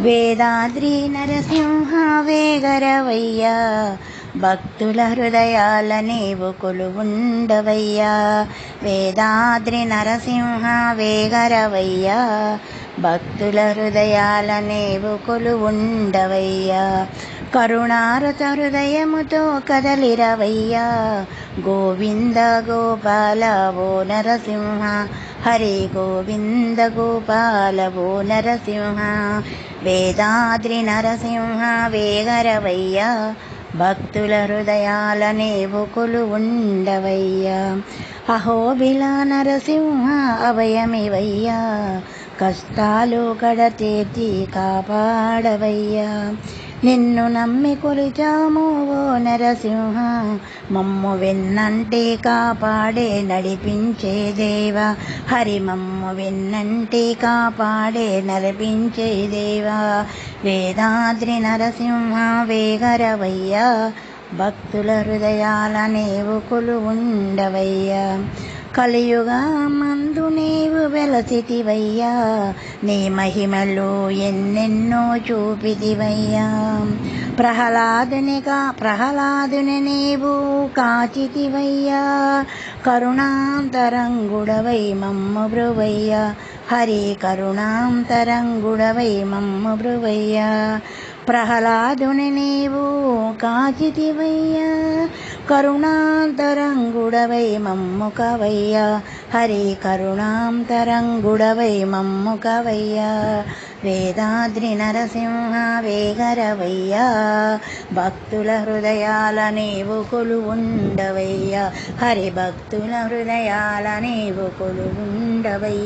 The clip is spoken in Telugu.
వేదాద్రి నరసింహ వేగరవయ్యా, భక్తుల హృదయాల నీవు కొలువుండవయ్యా. వేదాద్రి నరసింహ వేగరవయ్యా, భక్తుల హృదయాల నీవు కొలువుండవయ్యా. కరుణారత హృదయముతో కదలిరవయ్యా, గోవింద గోపాల ఓ నరసింహ, హరి గోవింద గోపాల ఓ నరసింహ. వేదాద్రి నరసింహ వేగరవయ్యా, భక్తుల హృదయాల నీవు కొలువుండవయ్యా. అహోబిల నరసింహ అభయమివయ్యా, కష్టాలు కడతీర్చి కాపాడవయ్యా. నిన్ను నమ్మి కొలిచాము ఓ నరసింహ, మమ్ము వెన్నంటి కాపాడే నడిపించే దేవా. హరి మమ్ము వెన్నంటి కాపాడే నడిపించే దేవా. వేదాద్రి నరసింహ వేగరవయ్యా, భక్తుల హృదయాల నీవు కొలువుండవయ్యా. కలియుగా మందు నీవు వెలసితివయ్యా, నీ మహిమలు ఎన్నెన్నో చూపితివయ్యా. ప్రహ్లాదుని నీవు కాచితివయ్యా, కరుణాంతరంగుడవై మమ్ము బ్రువయ్యా. హరి కరుణాంతరంగుడవై మమ్ము బ్రువయ్యా. ప్రహ్లాదుని నీవు కాచితివయ్యా, కరుణాంతరంగుడవై మమ్ము కవయ్యా. హరి కరుణాంతరంగుడవై మమ్ము కవయ్యా. వేదాద్రి నరసింహ వేగరవయ్యా, భక్తుల హృదయాల నీవు కొలువుండవయ్యా. హరి భక్తుల హృదయాల నీవు కొలువుండవయ్యా.